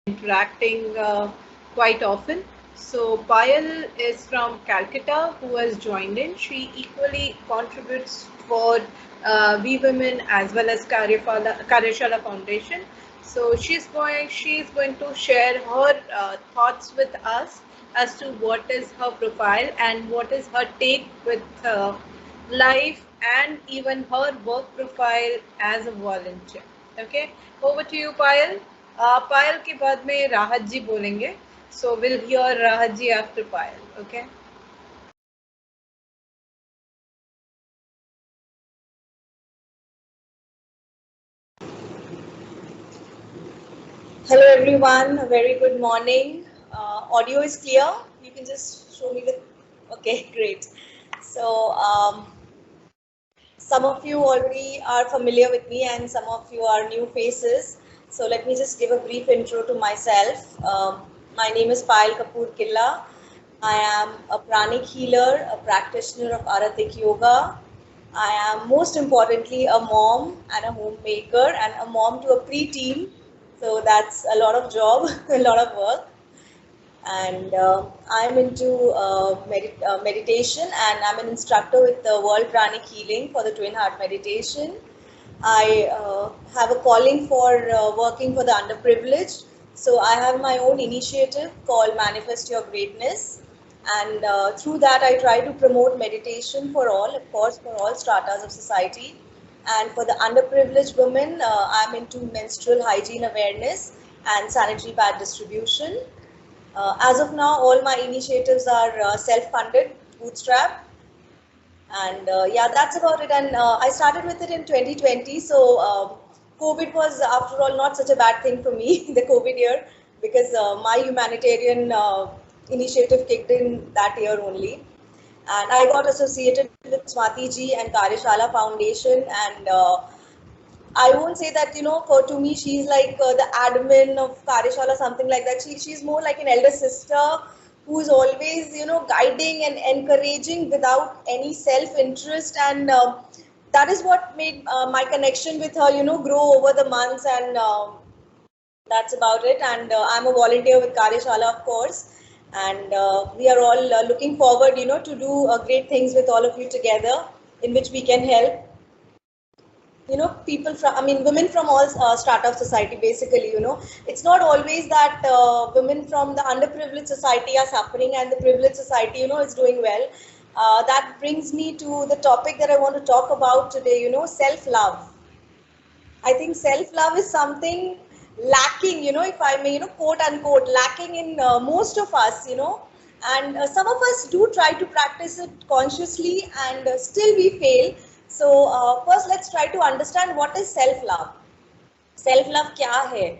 interacting quite often. So Payal is from Calcutta who has joined in. She equally contributes for We Women as well as Karyashala Foundation. So she's going to share her thoughts with us as to what is her profile and what is her take with life and even her work profile as a volunteer. Okay, over to you, Payal. पायल के बाद में राहत जी बोलेंगे. So we'll hear राहत जी after Payal. Okay. Hello everyone, a very good morning. Audio is clear. You can just show me the. Okay, great. So some of you already are familiar with me, and some of you are new faces. So let me just give a brief intro to myself. My name is Payal Kapoor Killa. I am a pranic healer, a practitioner of Aratic yoga. I am most importantly a mom and a homemaker and a mom to a preteen. So that's a lot of job, a lot of work. And I'm into meditation, and I'm an instructor with the World Pranic Healing for the Twin Heart Meditation. I have a calling for working for the underprivileged. So I have my own initiative called Manifest Your Greatness. And through that, I try to promote meditation for all, of course, for all stratas of society. And for the underprivileged women, I'm into menstrual hygiene awareness and sanitary pad distribution. As of now, all my initiatives are self-funded, bootstrap, and yeah, that's about it. And I started with it in 2020, so COVID was, after all, not such a bad thing for me, the COVID year, because my humanitarian initiative kicked in that year only. And I got associated with Swati ji and Karyashala Foundation, and I won't say that, for to me, she's like the admin of Karyashala, something like that. She's more like an elder sister who's always, guiding and encouraging without any self-interest. And that is what made my connection with her, grow over the months. And that's about it. And I'm a volunteer with Karyashala, of course. And we are all looking forward, to do great things with all of you together, in which we can help people from, women from all strata of society. Basically, it's not always that women from the underprivileged society are suffering and the privileged society, is doing well. That brings me to the topic that I want to talk about today, self-love. I think self-love is something lacking, if I may, quote unquote, lacking in most of us, and some of us do try to practice it consciously, and still we fail. So first, let's try to understand what is self-love. Self-love kya hai?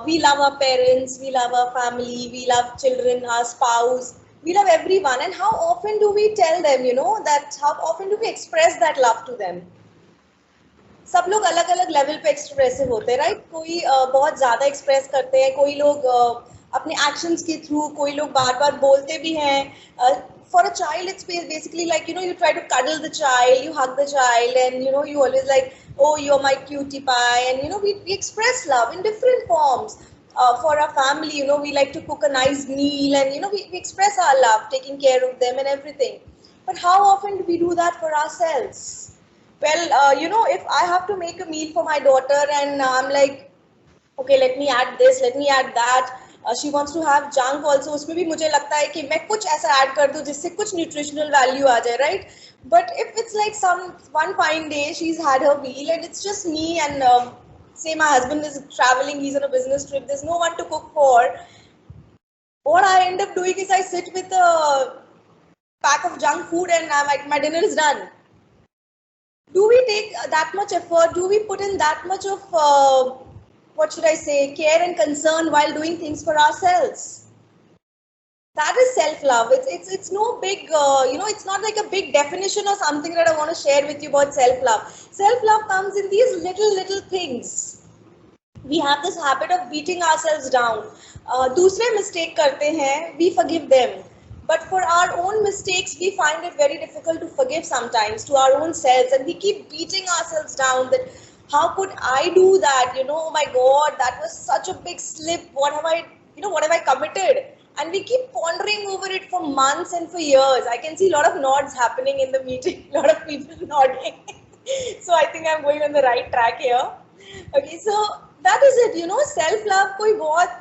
We love our parents, we love our family, we love children, our spouse, we love everyone. And how often do we tell them, how often do we express that love to them? सब लोग अलग अलग level पे expressive होते हैं, right? कोई बहुत ज़्यादा एक्सप्रेस करते हैं, कोई लोग अपने एक्शंस के थ्रू, कोई लोग बार बार बोलते भी हैं. For a child, it's basically like, you try to cuddle the child, you hug the child, and, you always like, oh, you're my cutie pie. And, we express love in different forms. For our family, we like to cook a nice meal, and, we express our love, taking care of them and everything. But how often do we do that for ourselves? Well, if I have to make a meal for my daughter, and I'm like, okay, let me add this, let me add that. She wants to have junk also. उसमें भी मुझे लगता है कि मैं कुछ ऐसा add कर दूँ जिससे कुछ nutritional value आ जाए, right? But if it's like one fine day, she's had her meal and it's just me, and say my husband is traveling, he's on a business trip, there's no one to cook for. What I end up doing is I sit with a pack of junk food, and I'm like, my dinner is done. Do we take that much effort? Do we put in that much of, what should I say, care and concern while doing things for ourselves? That is self-love. It's no big, it's not like a big definition or something that I want to share with you about self-love. Self-love comes in these little things. We have this habit of beating ourselves down. दूसरे mistake करते हैं, we forgive them. But for our own mistakes, we find it very difficult to forgive sometimes to our own selves, and we keep beating ourselves down that, How could I do that? Oh my God, that was such a big slip. What have I, what have I committed? And we keep pondering over it for months and for years. I can see a lot of nods happening in the meeting, a lot of people nodding. So I think I'm going on the right track here. Okay, so that is it. Self love कोई बहुत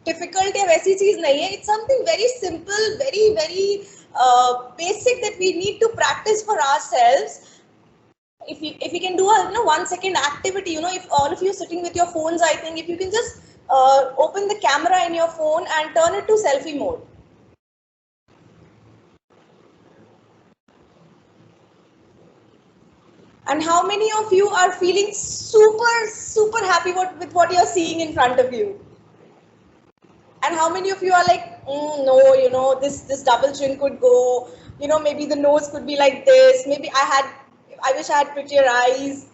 difficult या वैसी चीज नहीं है. It's something very simple, very very basic that we need to practice for ourselves. If you can do a 1 second activity, if all of you sitting with your phones, I think if you can just open the camera in your phone and turn it to selfie mode. And how many of you are feeling super happy with what you're seeing in front of you? And how many of you are like, no, this double chin could go, maybe the nose could be like this, maybe I wish I had prettier eyes.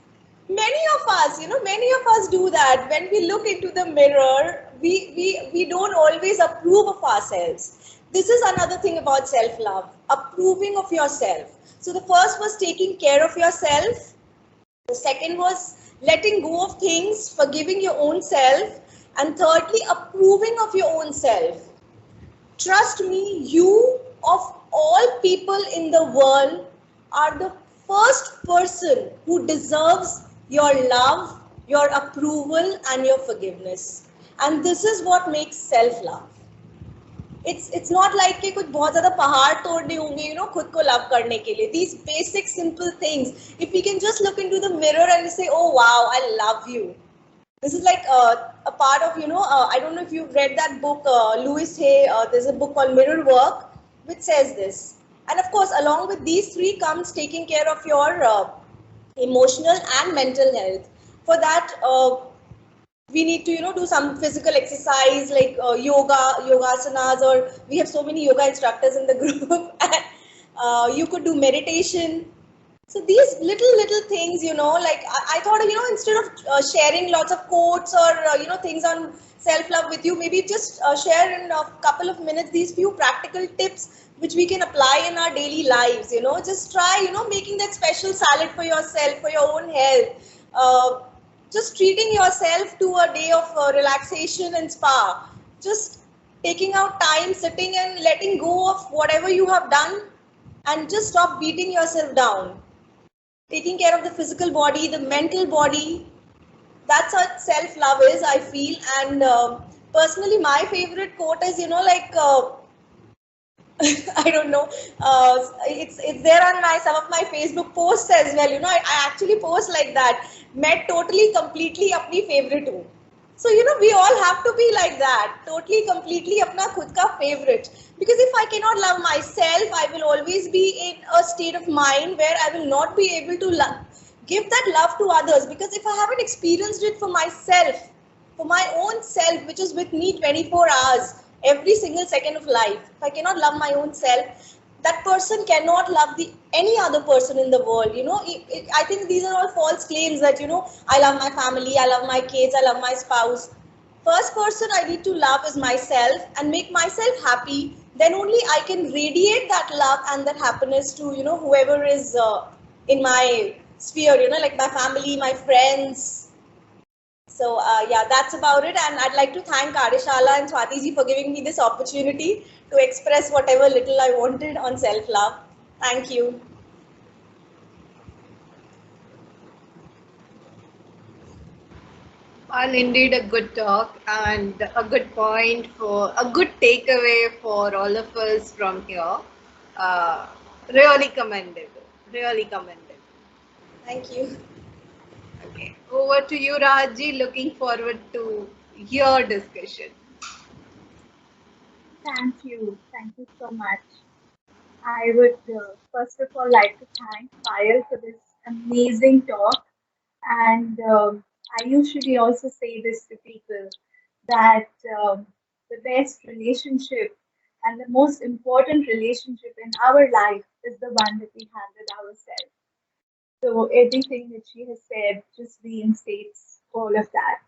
Many of us do that. When we look into the mirror, we don't always approve of ourselves. This is another thing about self-love, approving of yourself. So the first was taking care of yourself. The second was letting go of things, forgiving your own self. And thirdly, approving of your own self. Trust me, you of all people in the world are the first person who deserves your love, your approval, and your forgiveness. And this is what makes self-love. It's not like कि कुछ बहुत ज़्यादा पहाड़ तोड़ने होंगे, खुद को love करने के लिए. These basic simple things. If we can just look into the mirror and say, oh wow, I love you. This is like a part of, I don't know if you've read that book, Louis Hay, there's a book called Mirror Work, which says this. And of course, along with these three comes taking care of your emotional and mental health. For that, we need to, do some physical exercise like yogasanas, or we have so many yoga instructors in the group. And you could do meditation. So these little things, like I thought, instead of sharing lots of quotes or, things on self-love with you, maybe just share in a couple of minutes these few practical tips which we can apply in our daily lives, just try, making that special salad for yourself, for your own health, just treating yourself to a day of relaxation and spa, just taking out time, sitting and letting go of whatever you have done, and just stop beating yourself down. Taking care of the physical body, the mental body, that's what self-love is, I feel. And personally, my favorite quote is, I don't know, it's there on some of my Facebook posts as well. I actually post like that. Met totally, completely, apni favorite hu. So, we all have to be like that. Totally, completely, apna khud ka favorite. Because if I cannot love myself, I will always be in a state of mind where I will not be able to give that love to others. Because if I haven't experienced it for myself, for my own self, which is with me 24 hours, every single second of life, if I cannot love my own self, that person cannot love any other person in the world. I think these are all false claims that, I love my family, I love my kids, I love my spouse. First person I need to love is myself and make myself happy. Then only I can radiate that love and that happiness to, whoever is in my sphere, like my family, my friends. So yeah, that's about it. And I'd like to thank Karyashala and Swatiji for giving me this opportunity to express whatever little I wanted on self-love. Thank you. Well, indeed, a good talk and a good point for a good takeaway for all of us from here. Uh, Really commendable. Really commendable. Thank you. Okay, over to you, Raji. Looking forward to your discussion. Thank you. Thank you so much. I would first of all like to thank Payal for this amazing talk. And I usually also say this to people that the best relationship and the most important relationship in our life is the one that we have with ourselves. So everything that she has said just reinstates all of that.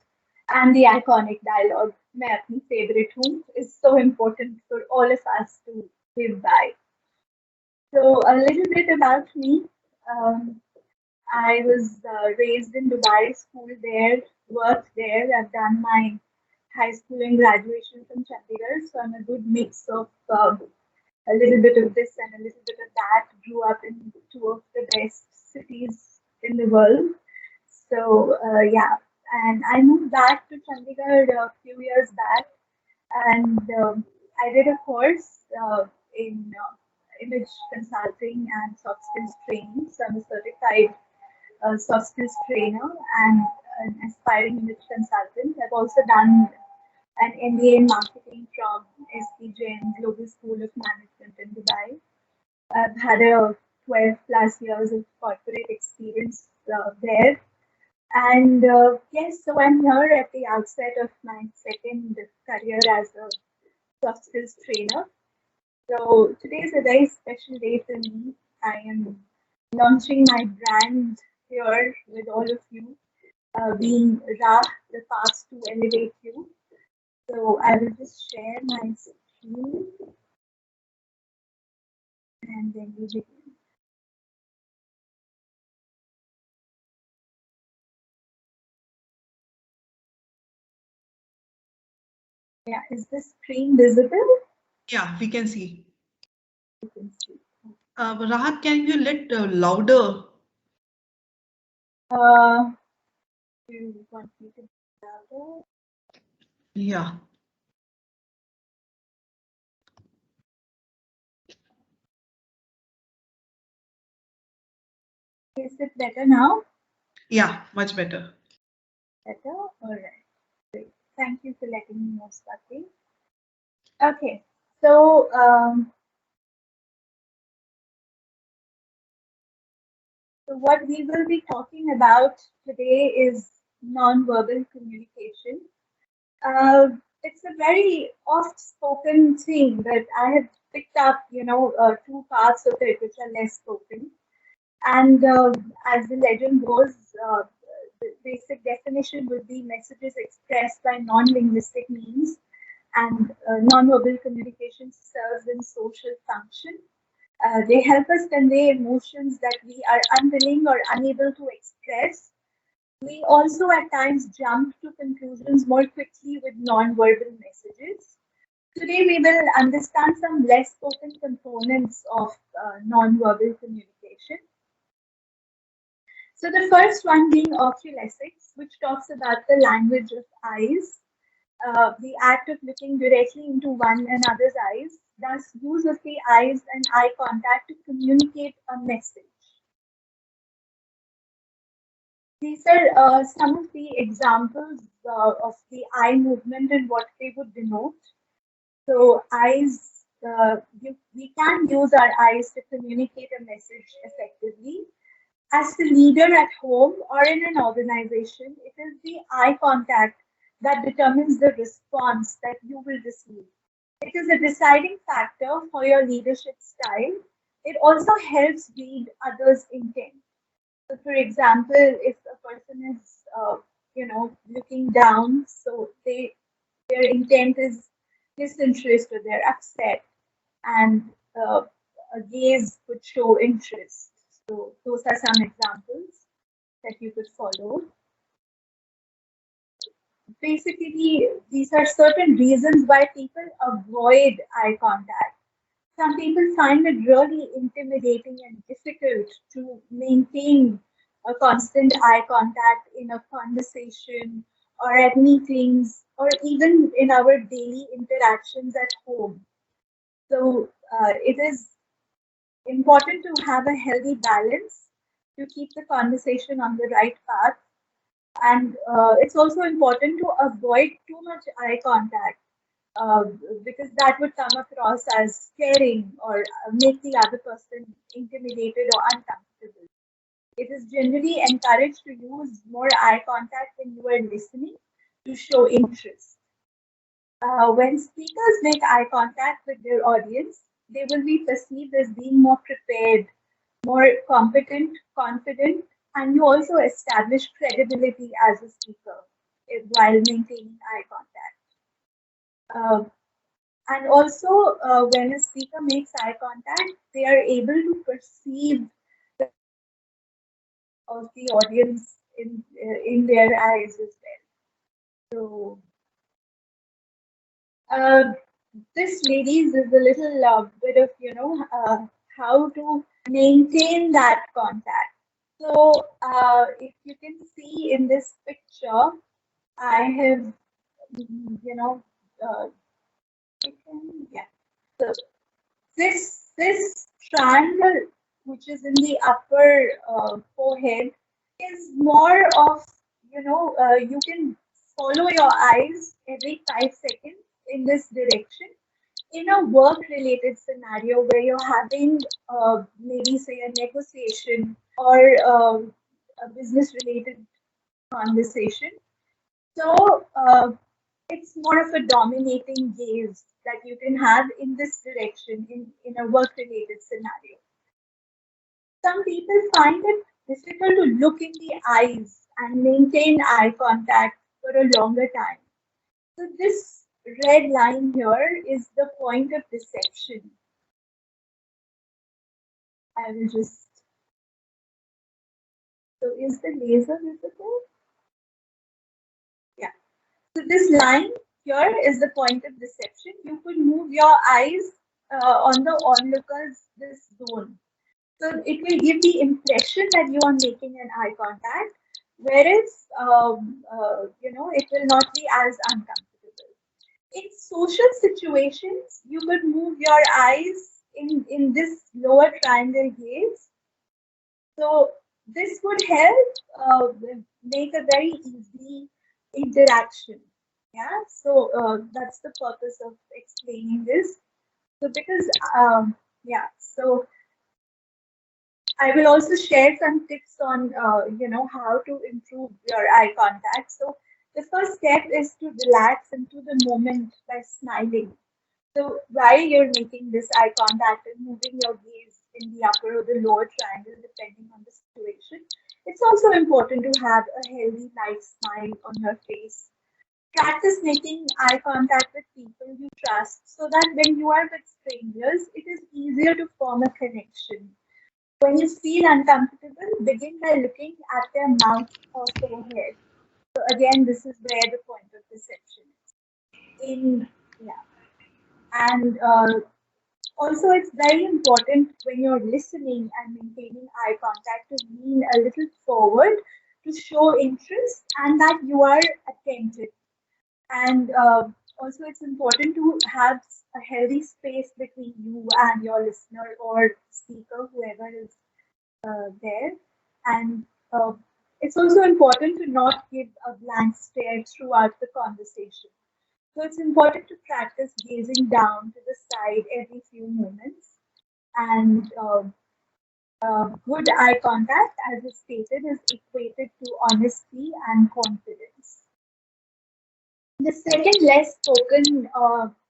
And the iconic dialogue, मैं अपनी favorite हूँ, is so important for all of us to live by. So a little bit about me. Um, I was raised in Dubai, school there, worked there. I've done my high school and graduation from Chandigarh, so I'm a good mix of a little bit of this and a little bit of that. Grew up in two of the best cities in the world. So yeah, and I moved back to Chandigarh a few years back, and I did a course in image consulting and soft skills training. So I'm a certified soft skills trainer and an aspiring image consultant. I've also done an MBA in marketing from SPJ Global School of Management in Dubai. I've had a 12 plus years of corporate experience there. And yes, so I'm here at the outset of my second career as a soft skills trainer. So today is a very special day for me. I am launching my brand here with all of you, being Ra, the path to elevate you. So I will just share my screen and then we begin. Yeah, is the screen visible? Yeah, we can see. You can see. Rahat, can you let louder? Do you want me to be louder? Yeah. Is it better now? Yeah, much better. Better? All right. Great. Thank you for letting me know, Swati. Okay. So, so what we will be talking about today is non-verbal communication. Uh, it's a very oft-spoken thing, but I have picked up, two parts of it which are less spoken. And as the legend goes, the basic definition would be messages expressed by non-linguistic means, and non-verbal communication serves in social function. They help us convey emotions that we are unwilling or unable to express. We also at times jump to conclusions more quickly with non-verbal messages. Today we will understand some less spoken components of non-verbal communication. So the first one being oculesics, which talks about the language of eyes, the act of looking directly into one another's eyes, thus use of the eyes and eye contact to communicate a message. These are some of the examples of the eye movement and what they would denote. So eyes, we can use our eyes to communicate a message effectively. As the leader at home or in an organization, it is the eye contact that determines the response that you will receive. It is a deciding factor for your leadership style. It also helps read others' intent. So, for example, if a person is, looking down, so their intent is disinterest or they're upset, and a gaze would show interest. So those are some examples that you could follow. Basically, these are certain reasons why people avoid eye contact. Some people find it really intimidating and difficult to maintain a constant eye contact in a conversation or at meetings or even in our daily interactions at home. So it is important to have a healthy balance to keep the conversation on the right path. And it's also important to avoid too much eye contact uh, because that would come across as scaring or make the other person intimidated or uncomfortable. It is generally encouraged to use more eye contact when you are listening to show interest. When speakers make eye contact with their audience, they will be perceived as being more prepared, more competent, confident, and you also establish credibility as a speaker while maintaining eye contact. Uh, and also, when a speaker makes eye contact, they are able to perceive of the audience in their eyes as well. So this, ladies, is a little bit of how to maintain that contact. So if you can see in this picture, I have uh, yeah. So this triangle, which is in the upper forehead, is more of you can follow your eyes every 5 seconds in this direction. In a work-related scenario where you're having maybe say a negotiation or a business-related conversation, so it's more of a dominating gaze that you can have in this direction in a work-related scenario. Some people find it difficult to look in the eyes and maintain eye contact for a longer time. So this red line here is the point of deception. I will just, so is the laser visible? Yeah. So this line here is the point of deception. You could move your eyes on the onlookers this zone. So it will give the impression that you are making an eye contact, whereas it will not be as uncomfortable. In social situations, you could move your eyes in this lower triangle gaze. So this would help make a very easy interaction. Yeah, so that's the purpose of explaining this. So because so I will also share some tips on how to improve your eye contact. So the first step is to relax into the moment by smiling. So while you're making this eye contact and moving your gaze in the upper or the lower triangle, depending on the situation, it's also important to have a healthy, nice smile on your face. Practice making eye contact with people you trust so that when you are with strangers, it is easier to form a connection. When you feel uncomfortable, begin by looking at their mouth or forehead. So again, this is where the point of deception is. And also it's very important when you're listening and maintaining eye contact to lean a little forward to show interest and that you are attentive. And also it's important to have a healthy space between you and your listener or speaker, whoever is there. And it's also important to not give a blank stare throughout the conversation. So it's important to practice gazing down to the side every few moments. And good eye contact, as is stated, is equated to honesty and confidence. The second less spoken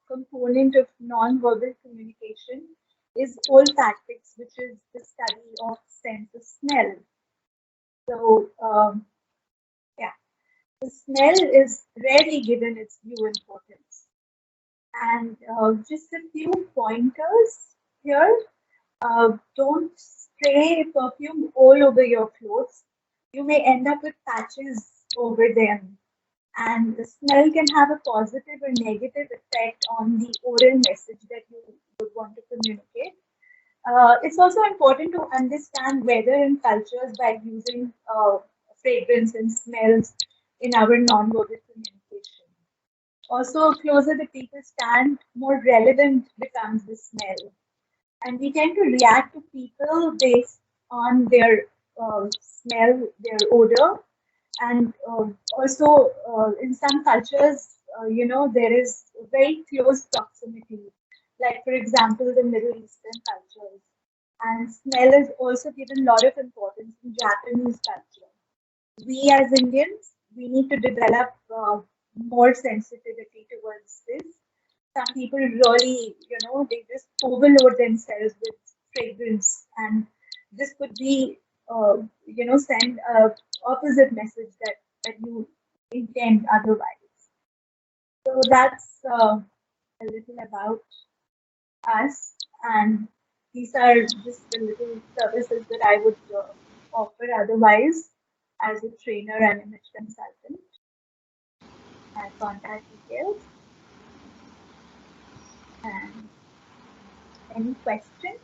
component of non-verbal communication is olfactics, which is the study of sense of smell. So, the smell is rarely given its due importance. And just a few pointers here. Don't spray perfume all over your clothes. You may end up with patches over them. And the smell can have a positive or negative effect on the oral message that you would want to communicate. It's also important to understand weather and cultures by using fragrance and smells in our non-verbal communication. Also, closer the people stand, more relevant becomes the smell. And we tend to react to people based on their smell, their odor. And also, in some cultures, there is very close proximity. Like, for example, the Middle Eastern cultures. And smell is also given a lot of importance in Japanese culture. We as Indians, we need to develop more sensitivity towards this. Some people really, they just overload themselves with fragrance, and this could be, send a opposite message that you intend otherwise. So that's a little about us, and these are just the little services that I would offer otherwise as a trainer and image consultant. My contact details. And any questions?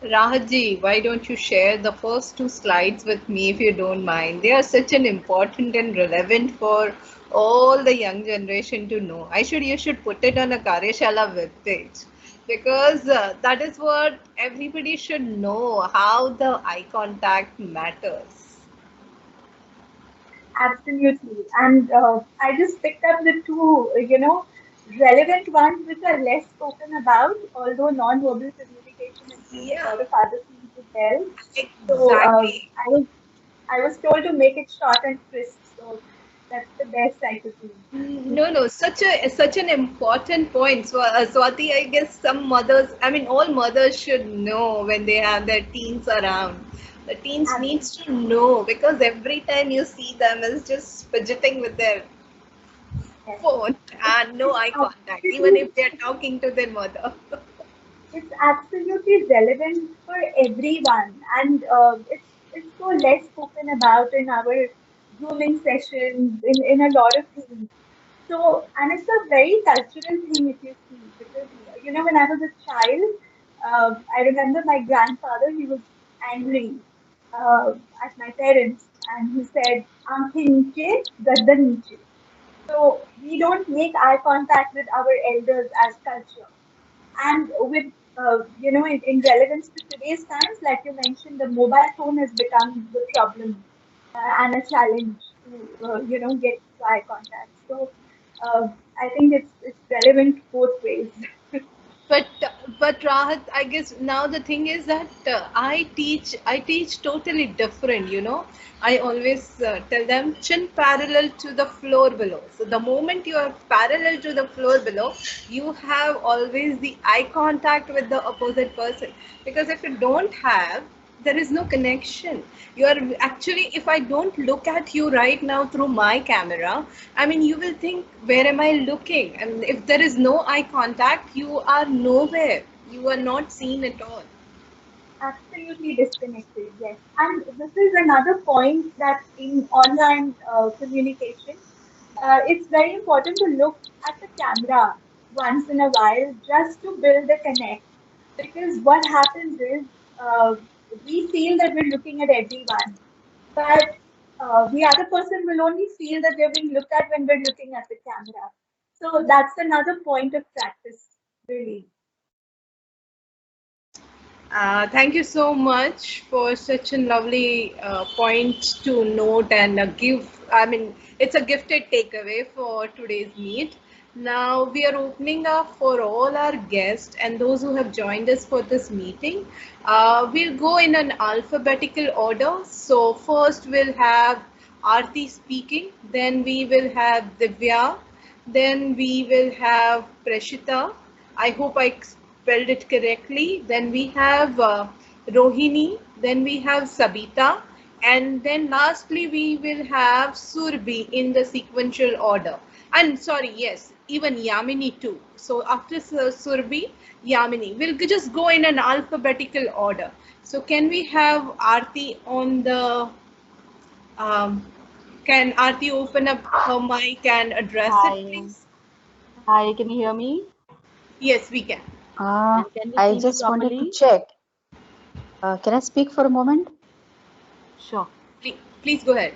Rahat ji, why don't you share the first two slides with me if you don't mind? They are such an important and relevant for all the young generation to know. You should put it on a Karyashala webpage because that is what everybody should know how the eye contact matters. Absolutely. And I just picked up the two, relevant ones which are less spoken about, although non-verbal communication includes a Yeah, lot of other things as well. So exactly. I was told to make it short and crisp. So that's the best I could do. No, no, such an important point. So, Swati, I guess some mothers, I mean, all mothers should know when they have their teens around. The teens needs to know because every time you see them is just fidgeting with their Yes. phone and no It's eye contact, even absolutely, if they're talking to their mother. it's absolutely relevant for everyone, and it's so less spoken about in our grooming sessions, in a lot of things. So, and it's a very cultural thing if you see, because when I was a child, I remember my grandfather. He was angry at my parents, and he said, "Aankhein niche, gardan niche." So we don't make eye contact with our elders as culture. And with in relevance to today's times, like you mentioned, the mobile phone has become the problem and a challenge to get eye contact. So I think it's relevant both ways. But Rahat, I guess now the thing is that I teach totally different. I always tell them chin parallel to the floor below. So the moment you are parallel to the floor below, you have always the eye contact with the opposite person. Because if you don't have, there is no connection. You are actually, if I don't look at you right now through my camera, I mean, you will think, where am I looking? And if there is no eye contact, you are nowhere. You are not seen at all. Absolutely disconnected, yes. And this is another point that in online communication, it's very important to look at the camera once in a while just to build a connect. Because what happens is we feel that we're looking at everyone, but the other person will only feel that they're being looked at when we're looking at the camera. So that's another point of practice, really. Thank you so much for such a lovely point to note and give. I mean, it's a gifted takeaway for today's meet. Now we are opening up for all our guests and those who have joined us for this meeting. We'll go in an alphabetical order. So first we'll have Aarti speaking, then we will have Divya, then we will have Prashita. I hope I spelled it correctly. Then we have Rohini. Then we have Sabita. And then lastly, we will have Surbi in the sequential order. And sorry, yes, even Yamini too. So after Surbi, Yamini. We'll just go in an alphabetical order. So can we have Aarti on the um, can Aarti open up her mic and address it, Hi, please? hi, can you hear me? Yes, we can. And can you I see me just wanted to properly? check. Can I speak for a moment? Sure. Please go ahead.